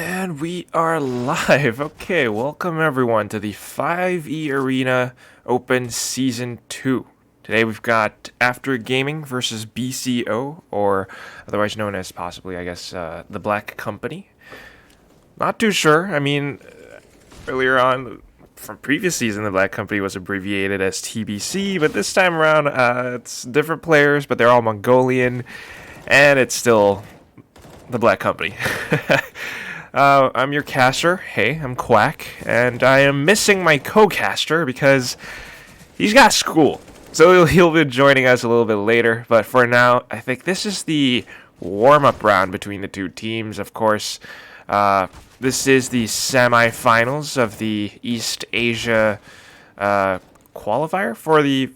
And we are live. Okay, welcome everyone to the 5E Arena Open Season 2. Today we've got After Gaming versus BCO, or otherwise known as possibly, the Black Company. Not too sure. Earlier on from previous season, the Black Company was abbreviated as TBC, but this time around, it's different players, but they're all Mongolian, and it's still the Black Company. I'm your caster. Hey, I'm Quack, and I am missing my co-caster because he's got school. So he'll be joining us a little bit later, but for now, I think this is the warm-up round between the two teams. Of course, this is the semifinals of the East Asia qualifier for the,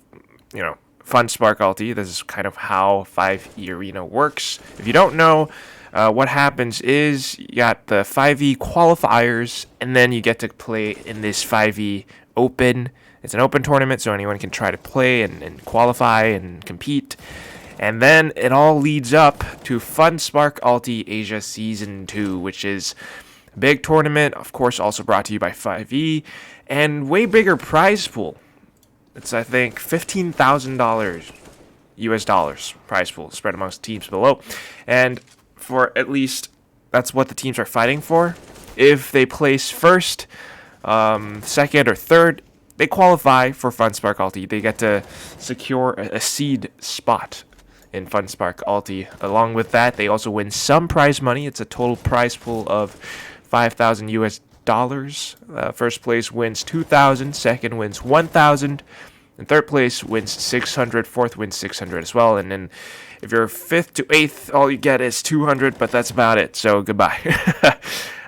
Fun Spark Ulti. This is kind of how 5e Arena works. If you don't know, what happens is you got the 5e qualifiers, and then you get to play in this 5e Open. It's an open tournament, so anyone can try to play and qualify and compete. And then it all leads up to Fun Spark Ulti Asia Season 2, which is a big tournament, of course, also brought to you by 5e, and way bigger prize pool. It's, I think, $15,000 US dollars prize pool spread amongst teams below. And for at least, that's what the teams are fighting for. If they place first, second, or third, they qualify for Fun Spark Ulti. They get to secure a seed spot in Fun Spark Ulti. Along with that, they also win some prize money. It's a total prize pool of 5,000 US dollars. First place wins 2,000, second wins 1,000, and third place wins 600, fourth wins 600 as well. And then if you're fifth to eighth, all you get is 200, but that's about it. So goodbye.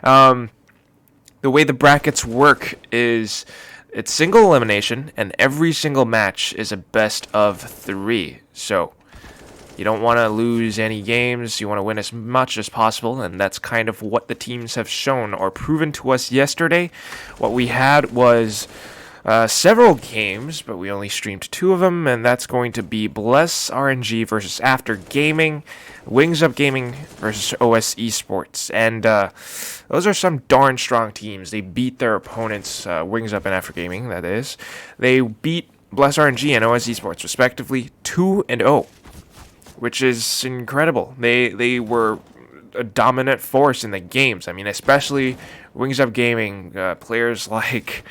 The way the brackets work is it's single elimination, and every single match is a best of 3. So you don't want to lose any games. You want to win as much as possible, and that's kind of what the teams have shown or proven to us yesterday. What we had was several games, but we only streamed 2 of them, and that's going to be Bless RNG versus After Gaming, Wings Up Gaming versus OS Esports, and those are some darn strong teams. They beat their opponents, Wings Up and After Gaming, that is. They beat Bless RNG and OS Esports, respectively, 2-0, which is incredible. They were a dominant force in the games. I mean, especially Wings Up Gaming, players like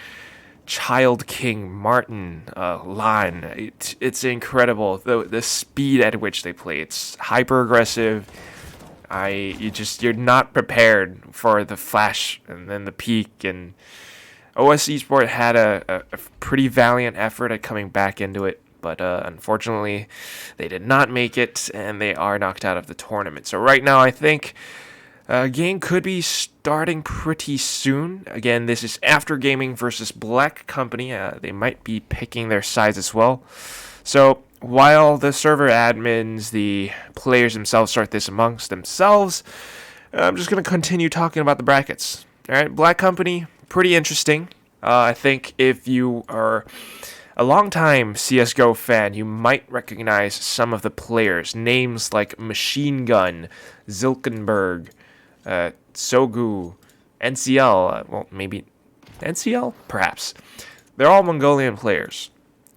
Child King, Martin, Lan. It's incredible the speed at which they play. It's hyper aggressive. You're not prepared for the flash and then the peak. And OS Esports had a pretty valiant effort at coming back into it, but unfortunately they did not make it, and they are knocked out of the tournament. So right now I think game could be starting pretty soon. Again, this is After Gaming versus Black Company. They might be picking their sides as well. So while the server admins, the players themselves sort this amongst themselves, I'm just going to continue talking about the brackets. All right, Black Company, pretty interesting. I think if you are a longtime CSGO fan, you might recognize some of the players. Names like Machine Gun, Zilkenberg, Sogu, NCL, maybe NCL? Perhaps. They're all Mongolian players.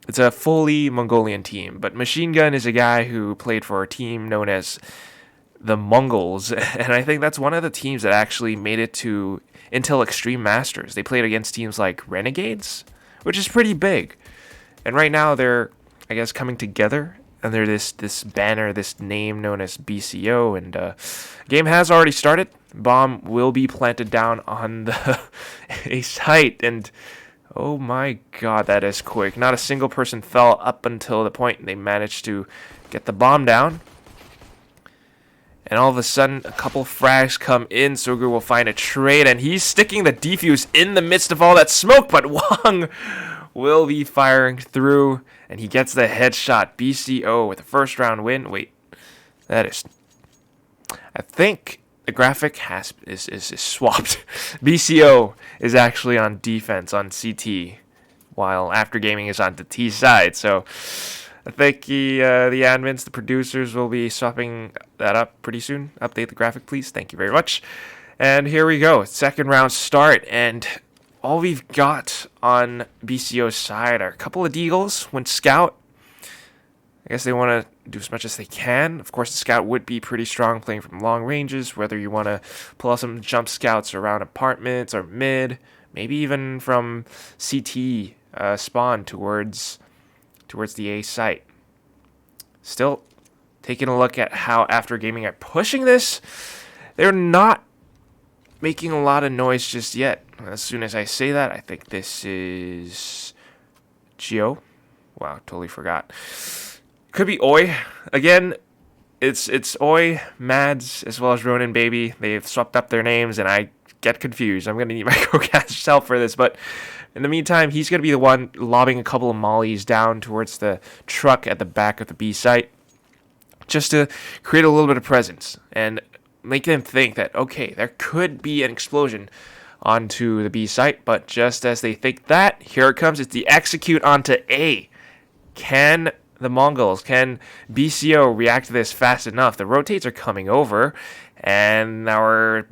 It's a fully Mongolian team, but Machine Gun is a guy who played for a team known as the Mongols, and I think that's one of the teams that actually made it to Intel Extreme Masters. They played against teams like Renegades, which is pretty big. And right now they're, I guess, coming together, and they're this banner, this name known as BCO, and game has already started. Bomb will be planted down on the a site, and oh my god, that is quick. Not a single person fell up until the point they managed to get the bomb down. And all of a sudden, a couple frags come in. Sogu will find a trade, and he's sticking the defuse in the midst of all that smoke, but Wang will be firing through, and he gets the headshot. BCO with a first round win. Wait, that is, I think the graphic is swapped. BCO is actually on defense on CT, while After Gaming is on the T side. So I think the admins, the producers, will be swapping that up pretty soon. Update the graphic, please. Thank you very much. And here we go, second round start, and all we've got on BCO's side are a couple of deagles. Went scout. I guess they want to do as much as they can. Of course, the scout would be pretty strong playing from long ranges, whether you want to pull out some jump scouts around apartments or mid, maybe even from CT spawn towards the A site. Still, taking a look at how After Gaming are pushing this, they're not making a lot of noise just yet. As soon as I say that, I think this is Geo. Wow, totally forgot. Could be Oi. Again, it's Oi, Mads, as well as Ronin Baby. They've swapped up their names, and I get confused. I'm going to need my co-cast help for this, but in the meantime, he's going to be the one lobbing a couple of mollies down towards the truck at the back of the B site, just to create a little bit of presence and make them think that, okay, there could be an explosion onto the B site, but just as they think that, here it comes. It's the execute onto A. Can the Mongols, can BCO react to this fast enough? The rotates are coming over, and our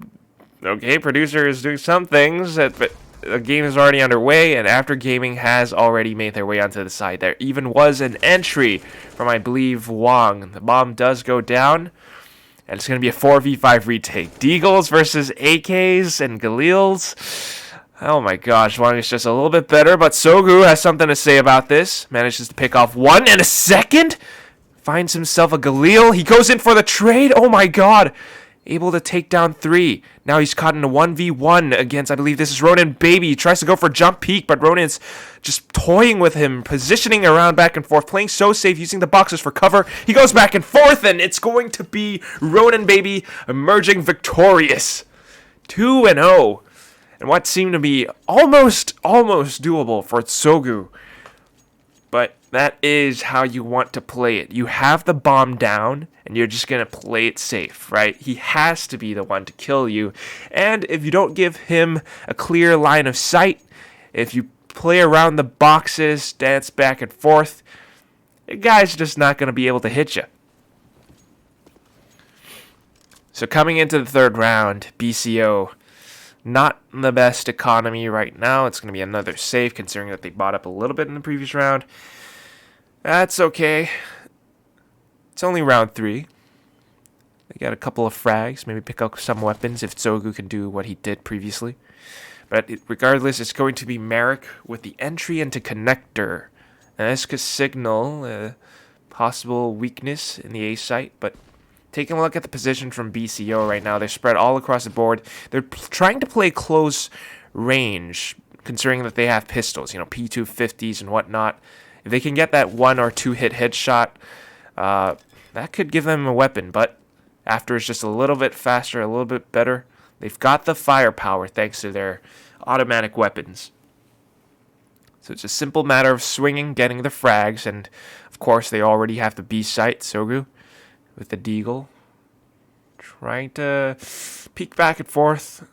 producer is doing some things, but the game is already underway, and After Gaming has already made their way onto the side. There even was an entry from, I believe, Wong. The bomb does go down, and it's going to be a 4v5 retake. Deagles versus AKs and Galils. Oh my gosh, Wong is just a little bit better, but Sogu has something to say about this. Manages to pick off one and a second. Finds himself a Galil. He goes in for the trade. Oh my god. Able to take down 3. Now he's caught in a 1v1 against, I believe this is Ronin Baby. He tries to go for jump peek, but Ronin's just toying with him, positioning around back and forth, playing so safe, using the boxes for cover. He goes back and forth, and it's going to be Ronin Baby emerging victorious. 2-0. And what seemed to be almost doable for Sogu. But that is how you want to play it. You have the bomb down, and you're just going to play it safe, right? He has to be the one to kill you. And if you don't give him a clear line of sight, if you play around the boxes, dance back and forth, the guy's just not going to be able to hit you. So coming into the third round, BCO, not the best economy right now. It's going to be another save, considering that they bought up a little bit in the previous round. That's okay. It's only round 3. They got a couple of frags. Maybe pick up some weapons if Sogu can do what he did previously. But regardless, it's going to be Merrick with the entry into Connector. And this could signal a possible weakness in the A site, but taking a look at the position from BCO right now, they're spread all across the board. They're trying to play close range, considering that they have pistols, P250s and whatnot. If they can get that 1 or 2 hit headshot, that could give them a weapon. But After is just a little bit faster, a little bit better. They've got the firepower thanks to their automatic weapons. So it's a simple matter of swinging, getting the frags, and of course they already have the B site, Sogu, with the Deagle, trying to peek back and forth,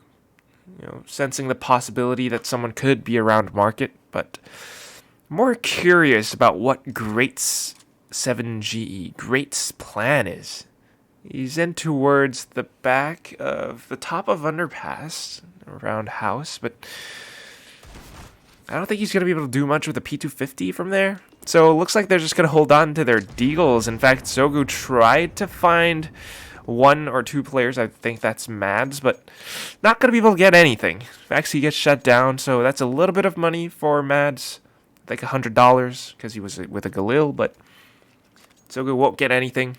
sensing the possibility that someone could be around market, but more curious about what Great's 7GE, Great's plan is. He's in towards the back of the top of underpass, around house, but I don't think he's going to be able to do much with a P250 from there. So it looks like they're just going to hold on to their Deagles. In fact, Sogu tried to find 1 or 2 players. I think that's Mads, but not going to be able to get anything. In fact, he gets shut down, so that's a little bit of money for Mads. I think $100 because he was with a Galil, but Sogu won't get anything.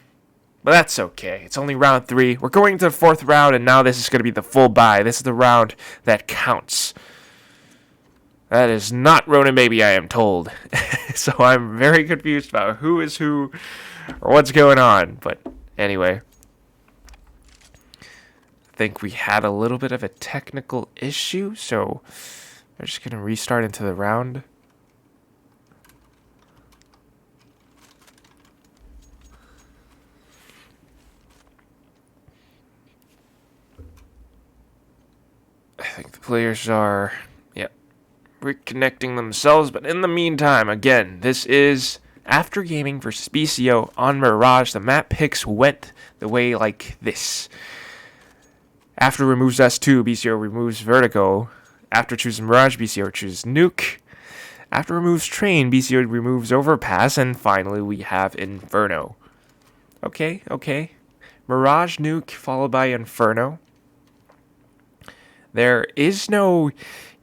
But that's okay. It's only round 3. We're going to the 4th round, and now this is going to be the full buy. This is the round that counts. That is not Ronin Baby, I am told. So I'm very confused about who is who or what's going on. But anyway, I think we had a little bit of a technical issue, so we're just going to restart into the round. I think the players are, reconnecting themselves. But in the meantime, again, this is After Gaming versus BCO on Mirage. The map picks went the way like this. After removes S2, BCO removes Vertigo. After choosing Mirage, BCO chooses Nuke. After removes Train, BCO removes Overpass. And finally, we have Inferno. Okay. Mirage, Nuke, followed by Inferno. There is no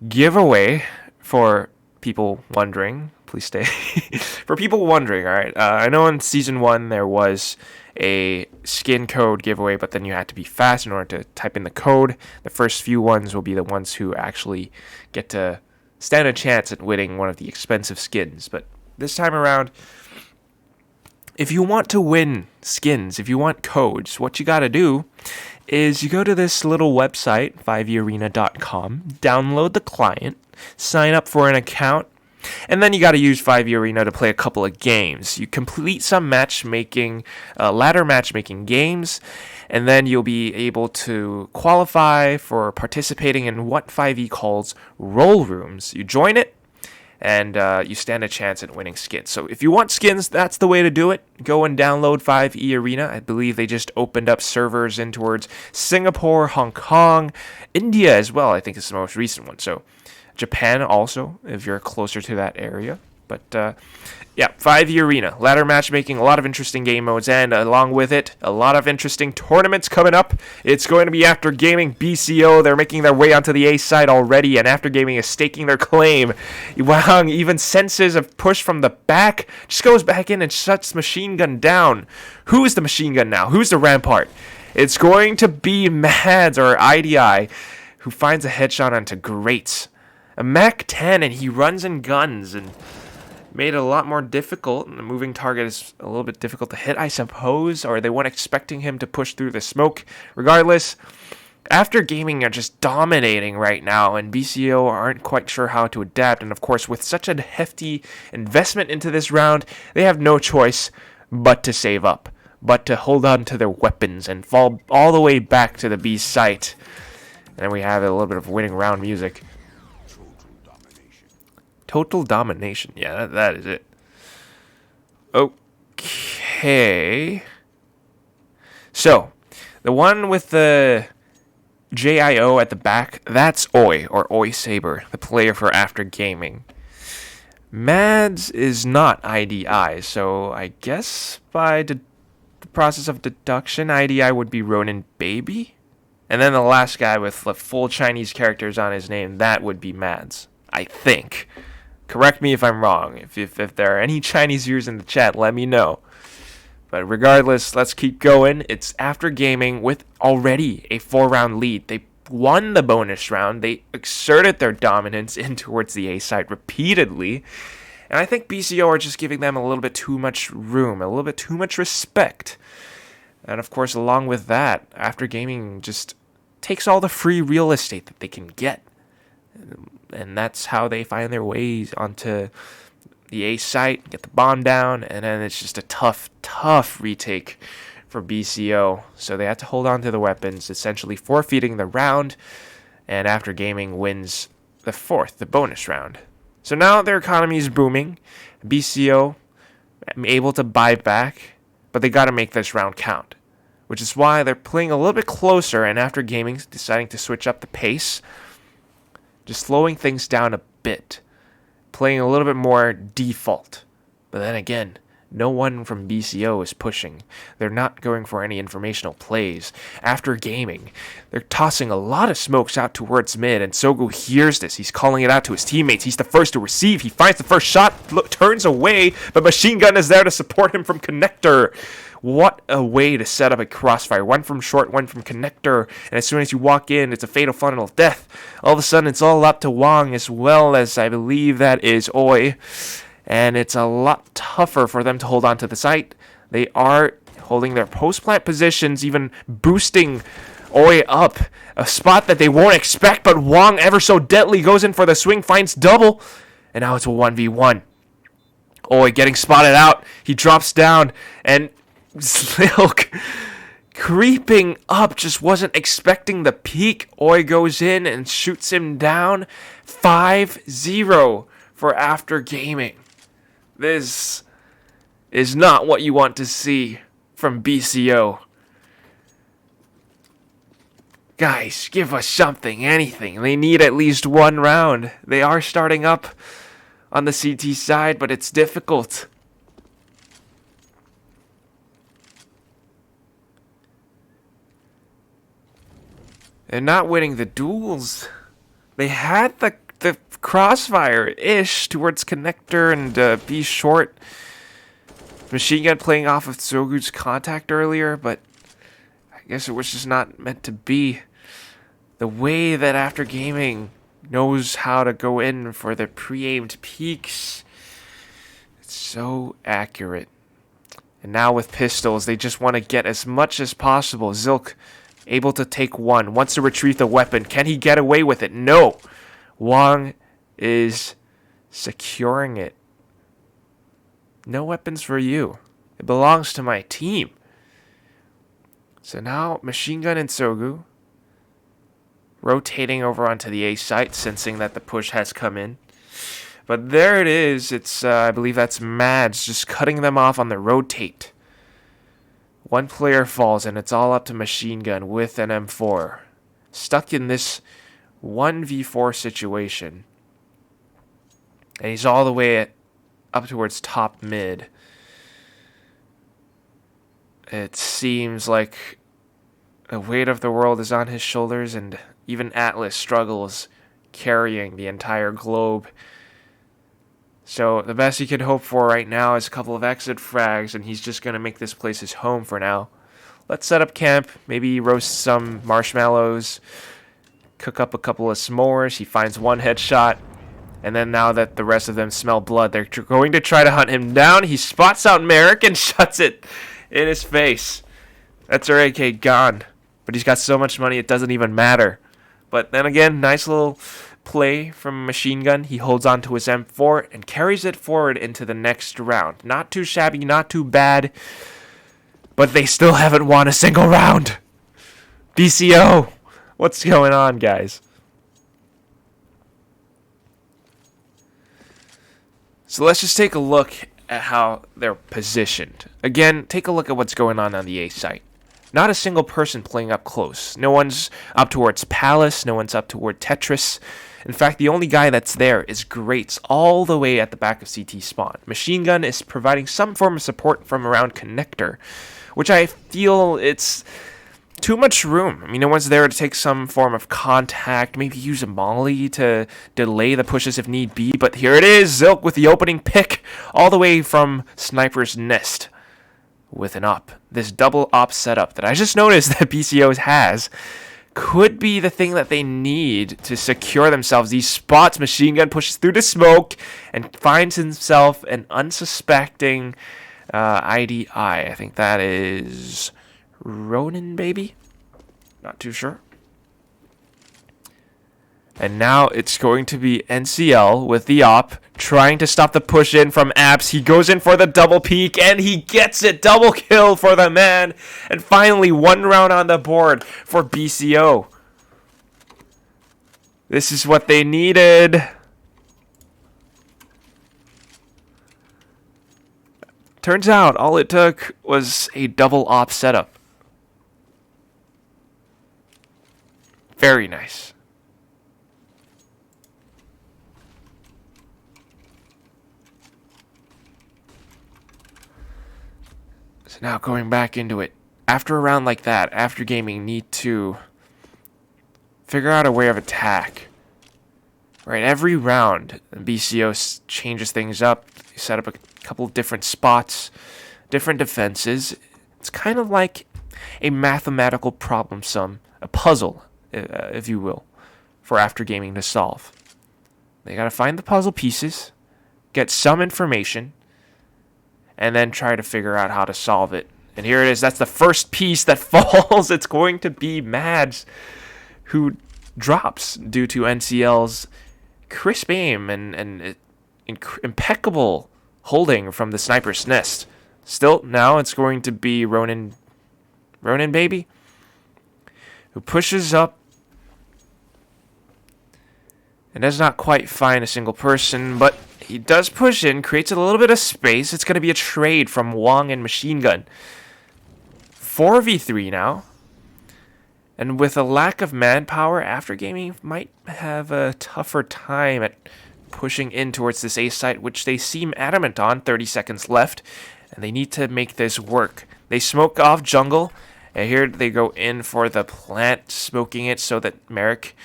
giveaway for people wondering. Please stay. For people wondering, all right. I know in Season 1 there was a skin code giveaway, but then you had to be fast in order to type in the code. The first few ones will be the ones who actually get to stand a chance at winning one of the expensive skins. But this time around, if you want to win skins, if you want codes, what you gotta do is you go to this little website, 5earena.com, download the client, sign up for an account, and then you got to use 5e Arena to play a couple of games. You complete some matchmaking, ladder matchmaking games, and then you'll be able to qualify for participating in what 5e calls roll rooms. You join it, and you stand a chance at winning skins. So if you want skins, that's the way to do it. Go and download 5e Arena. I believe they just opened up servers in towards Singapore, Hong Kong, India as well. I think it's the most recent one. So Japan also, if you're closer to that area. But yeah, 5e Arena, ladder matchmaking, a lot of interesting game modes, and along with it, a lot of interesting tournaments coming up. It's going to be After Gaming, BCO. They're making their way onto the A side already, and After Gaming is staking their claim. Wow, even Senses have pushed from the back, just goes back in and shuts Machine Gun down. Who is the Machine Gun now? Who's the Rampart? It's going to be Mads, or IDI, who finds a headshot onto Greats. A Mac 10, and he runs and guns, and made it a lot more difficult. And the moving target is a little bit difficult to hit, I suppose, or they weren't expecting him to push through the smoke. Regardless, After Gaming are just dominating right now, and BCO aren't quite sure how to adapt. And of course, with such a hefty investment into this round, they have no choice but to save up, but to hold on to their weapons and fall all the way back to the B site. And then we have a little bit of winning round music. Total domination. Yeah, that is it. Okay. So, the one with the JIO at the back, that's Oi, or Oi Saber, the player for After Gaming. Mads is not IDI, so I guess by the process of deduction, IDI would be Ronin Baby? And then the last guy with the full Chinese characters on his name, that would be Mads, I think. Correct me if I'm wrong. If there are any Chinese viewers in the chat, let me know. But regardless, let's keep going. It's After Gaming with already a 4-round lead. They won the bonus round. They exerted their dominance in towards the A side repeatedly. And I think BCO are just giving them a little bit too much room, a little bit too much respect. And of course, along with that, After Gaming just takes all the free real estate that they can get. And that's how they find their ways onto the A site, get the bomb down, and then it's just a tough retake for BCO. So they have to hold on to the weapons, essentially forfeiting the round, and After Gaming wins the bonus round. So now their economy is booming. BCO able to buy back, but they got to make this round count, which is why they're playing a little bit closer, and After Gaming deciding to switch up the pace, just slowing things down a bit, playing a little bit more default. But then again, no one from BCO is pushing. They're not going for any informational plays. After Gaming, they're tossing a lot of smokes out towards mid, and Sogu hears this. He's calling it out to his teammates. He's the first to receive. He finds the first shot, turns away, but Machine Gun is there to support him from Connector. What a way to set up a crossfire. One from short, one from Connector. And as soon as you walk in, it's a fatal funnel of death. All of a sudden, it's all up to Wong, as well as I believe that is Oi. And it's a lot tougher for them to hold on to the site. They are holding their post-plant positions, even boosting Oi up. A spot that they won't expect, but Wong, ever so deadly, goes in for the swing, finds double. And now it's a 1v1. Oi getting spotted out. He drops down, and Silk creeping up, just wasn't expecting the peak. Oi goes in and shoots him down. 5-0 for After Gaming. This is not what you want to see from BCO. Guys, give us something, anything. They need at least one round. They are starting up on the CT side, but it's difficult. They're not winning the duels. They had the crossfire-ish towards Connector and B Short. Machine Gun playing off of Sogu's contact earlier, but I guess it was just not meant to be. The way that After Gaming knows how to go in for the pre-aimed peaks, it's so accurate. And now with pistols, they just want to get as much as possible. Zilk able to take one, wants to retrieve the weapon. Can he get away with it? No. Wong is securing it. No weapons for you. It belongs to my team. So now Machine Gun and Sogu rotating over onto the A site, sensing that the push has come in. But there it is. It's, I believe that's Mads just cutting them off on the rotate. One player falls, and it's all up to Machine Gun with an M4. Stuck in this 1v4 situation. And he's all the way up towards top mid. It seems like the weight of the world is on his shoulders, and even Atlas struggles carrying the entire globe. So the best he can hope for right now is a couple of exit frags, and he's just going to make this place his home for now. Let's set up camp, maybe roast some marshmallows, cook up a couple of s'mores. He finds one headshot, and then now that the rest of them smell blood, they're going to try to hunt him down. He spots out Merrick and shuts it in his face. That's our AK gone. But he's got so much money it doesn't even matter. But then again, nice little play from Machine Gun. He holds on to his M4 and carries it forward into the next round. Not too shabby, not too bad. But they still haven't won a single round. BCO, what's going on, guys? So let's just take a look at how they're positioned. Again, take a look at what's going on the A site. Not a single person playing up close. No one's up towards Palace. No one's up toward Tetris. In fact, the only guy that's there is Greats, all the way at the back of CT spawn. Machine Gun is providing some form of support from around Connector, which I feel it's too much room. I mean, no one's there to take some form of contact, maybe use a molly to delay the pushes if need be. But here it is, Zilk with the opening pick all the way from Sniper's Nest with an op. This double op setup that I just noticed that BCO has could be the thing that they need to secure themselves. These spots, Machine Gun pushes through the smoke and finds himself an unsuspecting IDI. I think that is Ronin, baby? Not too sure. And now it's going to be NCL with the op, trying to stop the push in from Apps. He goes in for the double peek, and he gets it. Double kill for the man. And finally, one round on the board for BCO. This is what they needed. Turns out, all it took was a double op setup. Very nice. So now going back into it. After a round like that, After Gaming need to figure out a way of attack. Right, every round, BCO changes things up. They set up a couple of different spots, different defenses. It's kind of like a mathematical problem sum, a puzzle, if you will, for After Gaming to solve. They gotta find the puzzle pieces, get some information, and then try to figure out how to solve it. And here it is. That's the first piece that falls. It's going to be Mads, who drops due to NCL's crisp aim and impeccable holding from the Sniper's Nest. Still, now it's going to be Ronin baby, who pushes up and does not quite find a single person, but he does push in, creates a little bit of space. It's going to be a trade from Wong and Machine Gun. 4v3 now. And with a lack of manpower, After Gaming might have a tougher time at pushing in towards this A site, which they seem adamant on. 30 seconds left, and they need to make this work. They smoke off jungle, and here they go in for the plant, smoking it so that Merrick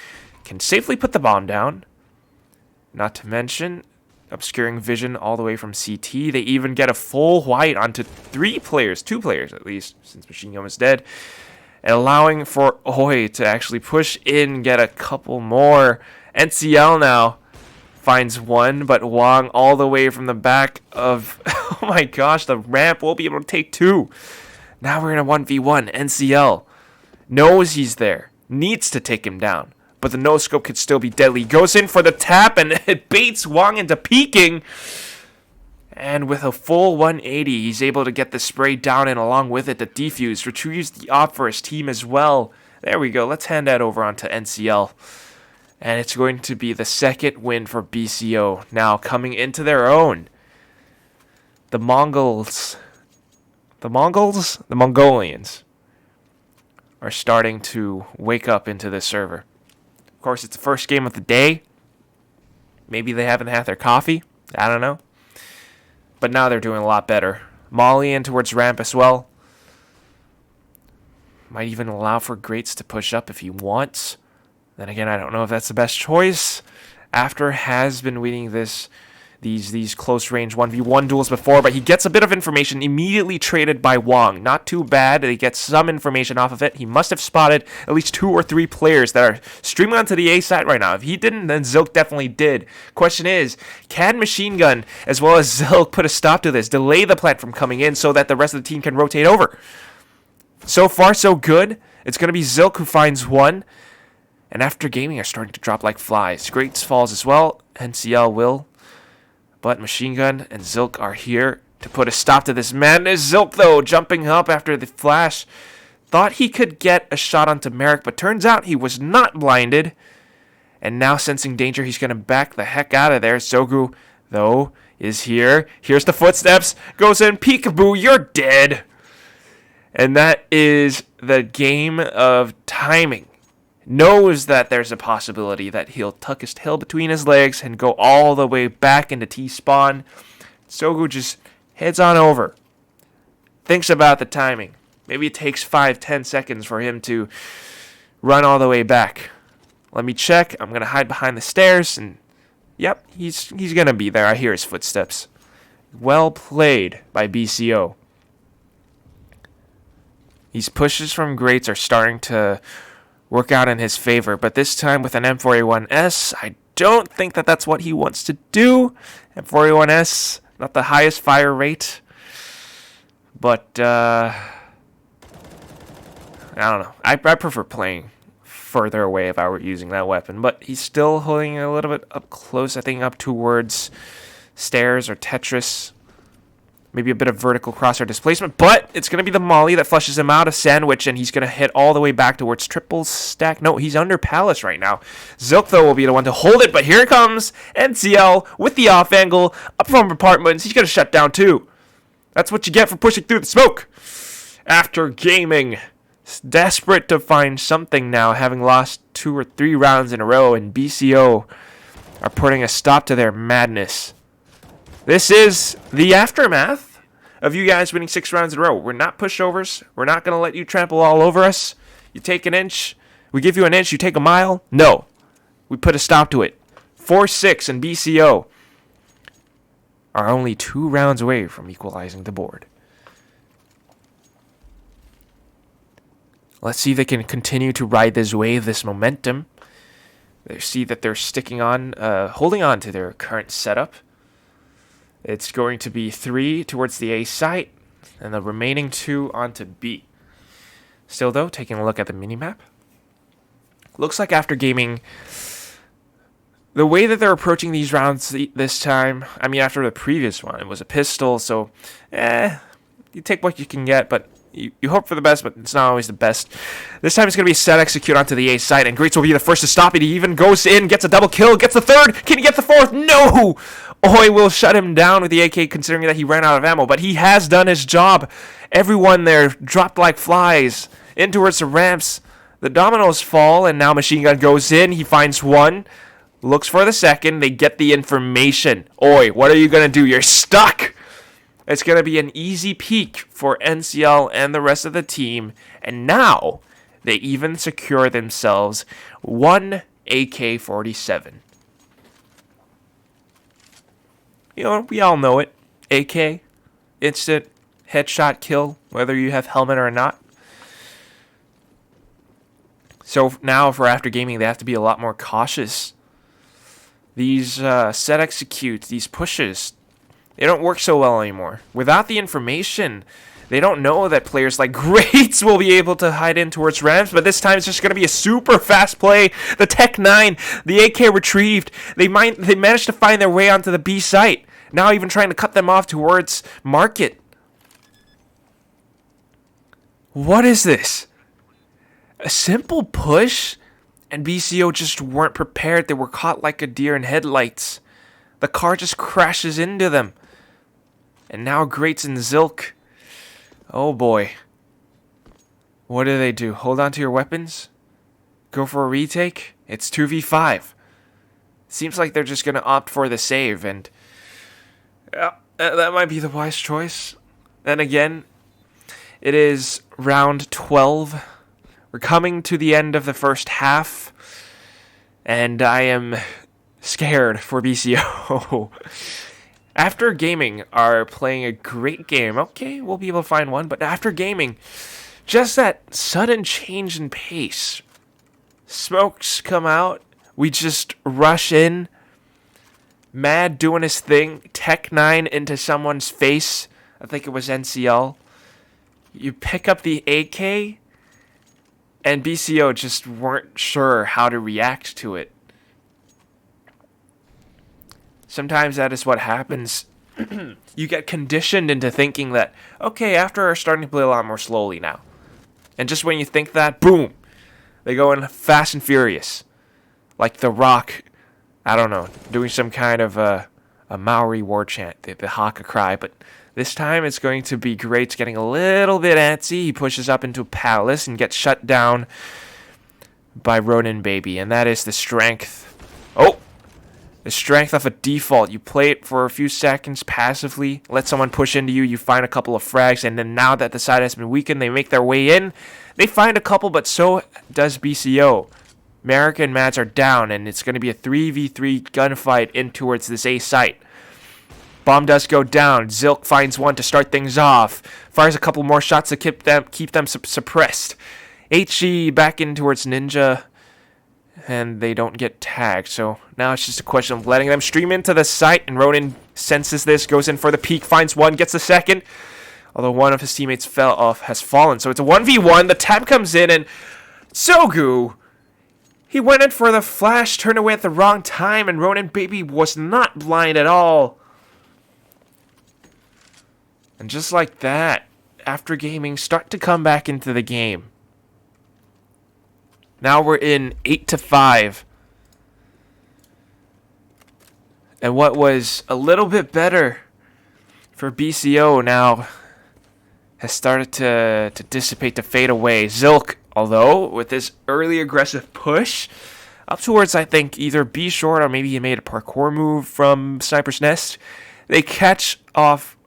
can safely put the bomb down. Not to mention obscuring vision all the way from CT. They even get a full white onto 2 players at least, since Machine Gun is dead, and allowing for Oi to actually push in, get a couple more. NCL now finds one, but Wong all the way from the back of, oh my gosh, the ramp will be able to take 2. Now we're in a 1v1. NCL knows he's there, needs to take him down, but the no-scope could still be deadly. Goes in for the tap, and it baits Wong into peeking. And with a full 180, he's able to get the spray down, and along with it, the defuse. Retrieves the op for his team as well. There we go. Let's hand that over onto NCL. And it's going to be the second win for BCO. Now coming into their own. The Mongolians are starting to wake up into this server. Of course, it's the first game of the day. Maybe they haven't had their coffee. I don't know. But now they're doing a lot better. Molly in towards ramp as well. Might even allow for Greats to push up if he wants. Then again, I don't know if that's the best choice. After has been winning these close range 1v1 duels before, but he gets a bit of information immediately traded by Wong. Not too bad. He gets some information off of it. He must have spotted at least 2 or 3 players that are streaming onto the A side right now. If he didn't, then Zilk definitely did. Question is, can Machine Gun as well as Zilk put a stop to this, delay the plant from coming in so that the rest of the team can rotate over? So far, so good. It's going to be Zilk who finds one. And After Gaming are starting to drop like flies. Greats falls as well. NCL will. But Machine Gun and Zilk are here to put a stop to this madness. Zilk, though, jumping up after the flash. Thought he could get a shot onto Merrick, but turns out he was not blinded. And now, sensing danger, he's going to back the heck out of there. Sogu, though, is here. Here's the footsteps. Goes in. Peekaboo, you're dead. And that is the game of timing. Knows that there's a possibility that he'll tuck his tail between his legs and go all the way back into T-spawn. Sogu just heads on over. Thinks about the timing. Maybe it takes 5-10 seconds for him to run all the way back. Let me check. I'm going to hide behind the stairs. And yep, he's going to be there. I hear his footsteps. Well played by BCO. These pushes from Greats are starting to work out in his favor, but this time with an M4A1S, I don't think that that's what he wants to do. M4A1S, not the highest fire rate, but I don't know. I prefer playing further away if I were using that weapon, but he's still holding a little bit up close, I think up towards stairs or Tetris. Maybe a bit of vertical crosshair displacement, but it's going to be the molly that flushes him out of sandwich, and he's going to hit all the way back towards triple stack. No, he's under Palace right now. Zilk, though, will be the one to hold it, but here it comes. NCL with the off angle, up from apartments. He's going to shut down, too. That's what you get for pushing through the smoke. After Gaming, desperate to find something now, having lost 2 or 3 rounds in a row, and BCO are putting a stop to their madness. This is the aftermath of you guys winning 6 rounds in a row. We're not pushovers. We're not going to let you trample all over us. You take an inch. We give you an inch. You take a mile. No. We put a stop to it. 4-6 and BCO are only 2 rounds away from equalizing the board. Let's see if they can continue to ride this wave, this momentum. They see that they're sticking on, holding on to their current setup. It's going to be 3 towards the A site, and the remaining 2 onto B. Still, though, taking a look at the minimap. Looks like After Gaming, the way that they're approaching these rounds this time, I mean, after the previous one, it was a pistol, so, you take what you can get, but you hope for the best, but it's not always the best. This time it's going to be set execute onto the A site, and Greats will be the first to stop it. He even goes in, gets a double kill, gets the 3rd. Can he get the 4th? No! Oi will shut him down with the AK, considering that he ran out of ammo, but he has done his job. Everyone there dropped like flies in towards the ramps. The dominoes fall, and now Machine Gun goes in. He finds one, looks for the second. They get the information. Oi, what are you going to do? You're stuck! It's going to be an easy peek for NCL and the rest of the team. And now, they even secure themselves one AK-47. You know, we all know it. AK, instant headshot kill, whether you have helmet or not. So now for After Gaming, they have to be a lot more cautious. These set executes, these pushes, they don't work so well anymore. Without the information, they don't know that players like Greats will be able to hide in towards ramps, but this time it's just going to be a super fast play. The Tech 9, the AK retrieved. They managed to find their way onto the B site. Now even trying to cut them off towards Market. What is this? A simple push? And BCO just weren't prepared. They were caught like a deer in headlights. The car just crashes into them. And now Greats and Zilk. Oh boy. What do they do? Hold on to your weapons? Go for a retake? It's 2v5. Seems like they're just going to opt for the save. And that might be the wise choice. Then again, it is round 12. We're coming to the end of the first half. And I am scared for BCO. After Gaming are playing a great game. Okay, we'll be able to find one. But After Gaming, just that sudden change in pace. Smokes come out. We just rush in. Mad doing his thing. Tech 9 into someone's face. I think it was NCL. You pick up the AK. And BCO just weren't sure how to react to it. Sometimes that is what happens. You get conditioned into thinking that, okay, After are starting to play a lot more slowly now. And just when you think that, boom, they go in fast and furious. Like The Rock, I don't know, doing some kind of a Maori war chant, the Haka cry. But this time it's going to be Greats getting a little bit antsy. He pushes up into Palace and gets shut down by Ronin Baby. And that is the strength. Oh! The strength of a default. You play it for a few seconds passively, let someone push into you, you find a couple of frags, and then now that the side has been weakened, they make their way in. They find a couple, but so does BCO. America and Mads are down, and it's going to be a 3v3 gunfight in towards this A site. Bomb does go down. Zilk finds one to start things off. Fires a couple more shots to keep them suppressed. HG back in towards Ninja. And they don't get tagged. So now it's just a question of letting them stream into the site. And Ronin senses this, goes in for the peek, finds one, gets a second. Although one of his teammates has fallen. So it's a 1v1. The tap comes in and Sogu, he went in for the flash, turned away at the wrong time. And Ronin Baby was not blind at all. And just like that, After Gaming start to come back into the game. Now we're in 8-5. And what was a little bit better for BCO now has started to dissipate, to fade away. Zilk, although, with this early aggressive push, up towards, I think, either B short or maybe he made a parkour move from Sniper's Nest, they catch off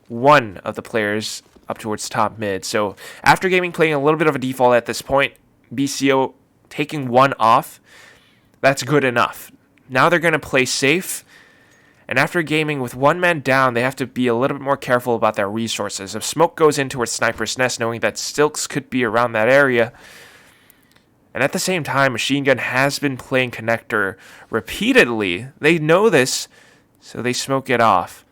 one of the players up towards top mid. So, After Gaming playing a little bit of a default at this point, BCO taking one off, that's good enough. Now they're going to play safe. And After Gaming with one man down, they have to be a little bit more careful about their resources. If smoke goes in towards Sniper's Nest, knowing that Stilks could be around that area. And at the same time, Machine Gun has been playing connector repeatedly. They know this, so they smoke it off.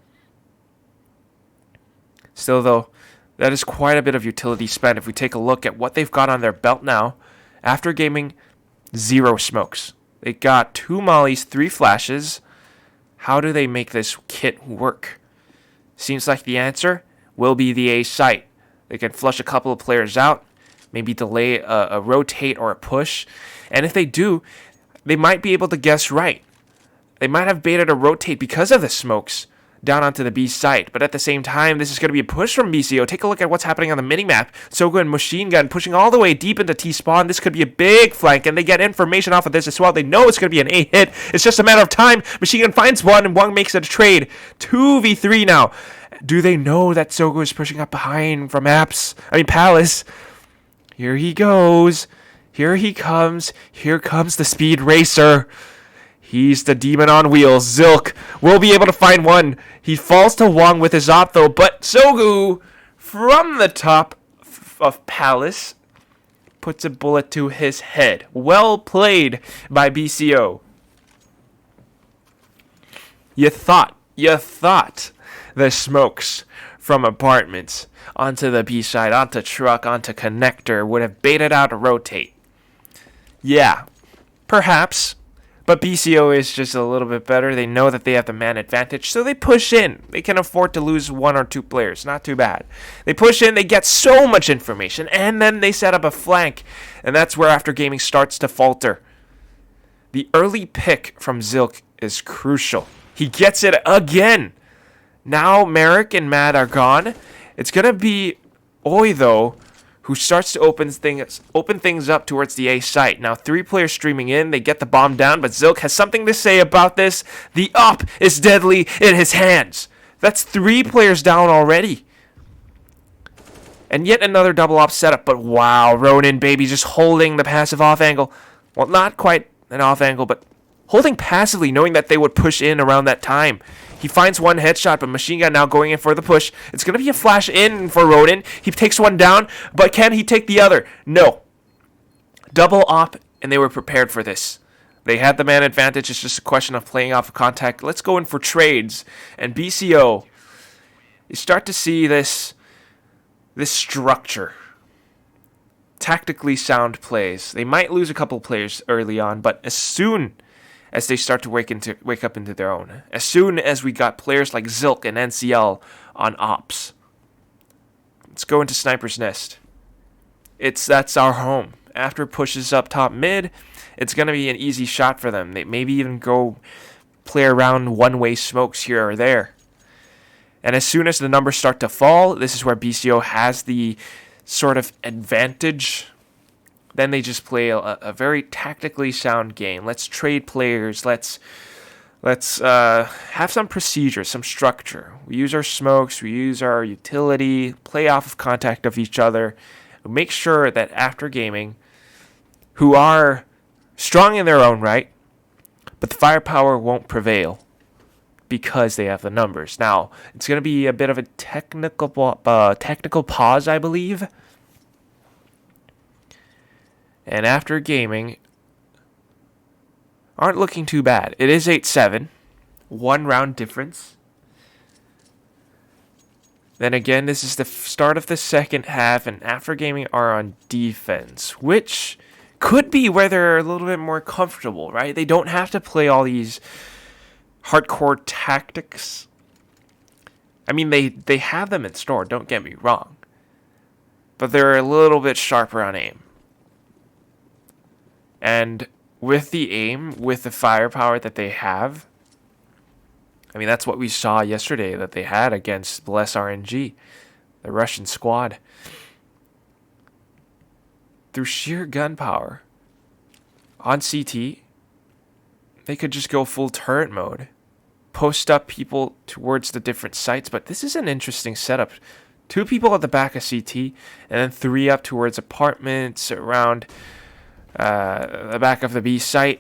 Still, though, that is quite a bit of utility spent. If we take a look at what they've got on their belt now, After Gaming, 0 smokes. They got 2 mollies, 3 flashes. How do they make this kit work? Seems like the answer will be the A site. They can flush a couple of players out, maybe delay a rotate or a push. And if they do, they might be able to guess right. They might have baited a rotate because of the smokes. down onto the B site. But at the same time, this is going to be a push from BCO. Take a look at what's happening on the minimap. Sogo and Machine Gun pushing all the way deep into T-spawn. This could be a big flank, and they get information off of this as well. They know it's going to be an A hit. It's just a matter of time. Machine Gun finds one, and Wong makes it a trade. 2v3 now. Do they know that Sogo is pushing up behind from Palace? Here he goes. Here he comes. Here comes the Speed Racer. He's the demon on wheels. Zilk will be able to find one. He falls to Wong with his op, though. But Sogu, from the top of Palace, puts a bullet to his head. Well played by BCO. You thought the smokes from apartments onto the B side, onto truck, onto connector would have baited out a rotate. Yeah, perhaps. But BCO is just a little bit better. They know that they have the man advantage, so they push in. They can afford to lose 1 or 2 players. Not too bad. They push in, they get so much information, and then they set up a flank. And that's where After Gaming starts to falter. The early pick from Zilk is crucial. He gets it again. Now Merrick and Mad are gone. It's going to be Oi, though, who starts to open things up towards the A site. Now, 3 players streaming in. They get the bomb down, but Zilk has something to say about this. The up is deadly in his hands. That's 3 players down already. And yet another double op setup. But wow, Ronin, baby, just holding the passive off angle. Well, not quite an off angle, but holding passively, knowing that they would push in around that time. He finds one headshot, but Machine Gun now going in for the push. It's going to be a flash in for Rodin. He takes one down, but can he take the other? No. Double op, and they were prepared for this. They had the man advantage. It's just a question of playing off of contact. Let's go in for trades. And BCO, you start to see this structure. Tactically sound plays. They might lose a couple players early on, but as soon as they start to wake up into their own. As soon as we got players like Zilk and NCL on ops. Let's go into Sniper's Nest. That's our home. After pushes up top mid, it's going to be an easy shot for them. They maybe even go play around one-way smokes here or there. And as soon as the numbers start to fall, this is where BCO has the sort of advantage. Then they just play a very tactically sound game. Let's trade players. Let's have some procedure, some structure. We use our smokes. We use our utility. Play off of contact of each other. Make sure that After Gaming, who are strong in their own right, but the firepower won't prevail because they have the numbers. Now, it's going to be a bit of a technical pause, I believe. And After Gaming aren't looking too bad. It is 8-7. 1 round difference. Then again, this is the start of the second half, and After Gaming are on defense, which could be where they're a little bit more comfortable, right? They don't have to play all these hardcore tactics. I mean, they have them in store, don't get me wrong. But they're a little bit sharper on aim. And with the aim, with the firepower that they have, I mean, that's what we saw yesterday that they had against Bless RNG, the Russian squad. Through sheer gunpower, on CT, they could just go full turret mode, post up people towards the different sites. But this is an interesting setup. 2 people at the back of CT, and then 3 up towards apartments around the back of the B site.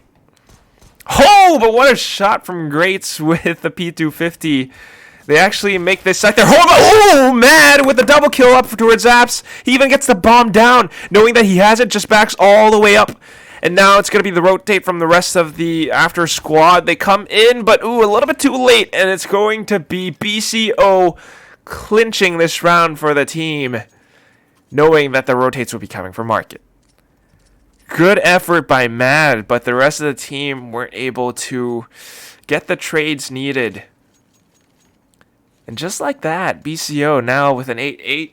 Oh, but what a shot from Greats with the P250. They actually make this site there. Oh, Mad with the double kill up towards Apps. He even gets the bomb down, knowing that he has it, just backs all the way up. And now it's going to be the rotate from the rest of the After squad. They come in, but a little bit too late. And it's going to be BCO clinching this round for the team, knowing that the rotates will be coming for market. Good effort by Mad, but the rest of the team weren't able to get the trades needed. And just like that, BCO now with an 8-8,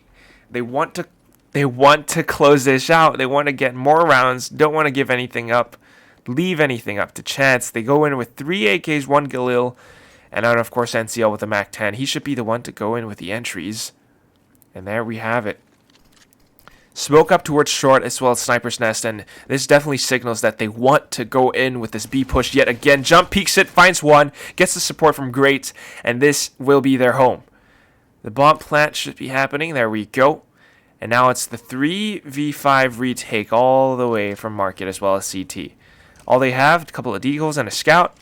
they want to close this out. They want to get more rounds, don't want to give anything up, leave anything up to chance. They go in with 3 AKs, 1 Galil, And then, of course, NCL with the MAC-10. He should be the one to go in with the entries. And there we have it. Smoke up towards short as well as Sniper's Nest, and this definitely signals that they want to go in with this B push yet again. Jump peeks it, finds one, gets the support from Great, and this will be their home. The bomb plant should be happening. There we go. And now it's the 3v5 retake all the way from Market as well as CT. All they have, a couple of deagles and a scout.